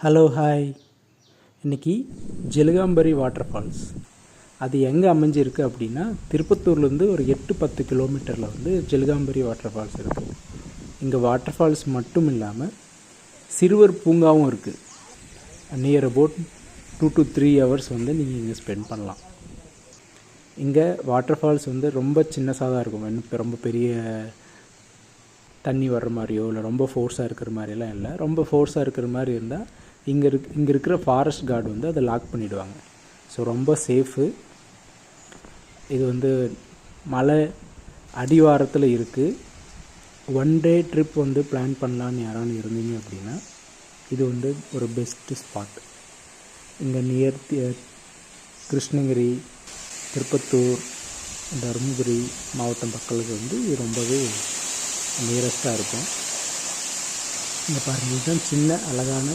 Hello hi. இன்றைக்கி ஜெலுகாம்பரி water falls அது எங்கே அமைஞ்சிருக்கு அப்படின்னா, திருப்பத்தூர்லேருந்து ஒரு 8-10 கிலோமீட்டரில் வந்து ஜெலுகாம்பரி வாட்டர் ஃபால்ஸ் இருக்குது. இங்கே வாட்டர் ஃபால்ஸ் மட்டும் இல்லாமல் சிறுவர் பூங்காவும் இருக்குது. நியர் அபவுட் 2 to 3 hours வந்து நீங்கள் இங்கே ஸ்பெண்ட் பண்ணலாம். இங்கே வாட்டர் ஃபால்ஸ் வந்து ரொம்ப சின்னதாக தான் இருக்கும். இன்னும் ரொம்ப பெரிய தண்ணி வர்ற மாதிரியோ இல்லை ரொம்ப ஃபோர்ஸாக இருக்கிற மாதிரியெல்லாம் இல்லை. ரொம்ப ஃபோர்ஸாக இருக்கிற மாதிரி இருந்தால் இங்கே இருக்கிற ஃபாரஸ்ட் கார்டு வந்து அதை லாக் பண்ணிவிடுவாங்க. ஸோ ரொம்ப சேஃபு. இது வந்து மலை அடிவாரத்தில் இருக்குது. 1 day ட்ரிப் வந்து பிளான் பண்ணலான்னு யாரானு இருந்தீங்க அப்படின்னா இது வந்து ஒரு பெஸ்ட்டு ஸ்பாட். இங்கே நியர் கிருஷ்ணகிரி, திருப்பத்தூர், தருமபுரி மாவட்டம் மக்களுக்கு வந்து இது ரொம்பவே நியரஸ்ட்டாக இருக்கும். இங்கே பாருங்கள், இதுதான் சின்ன அழகான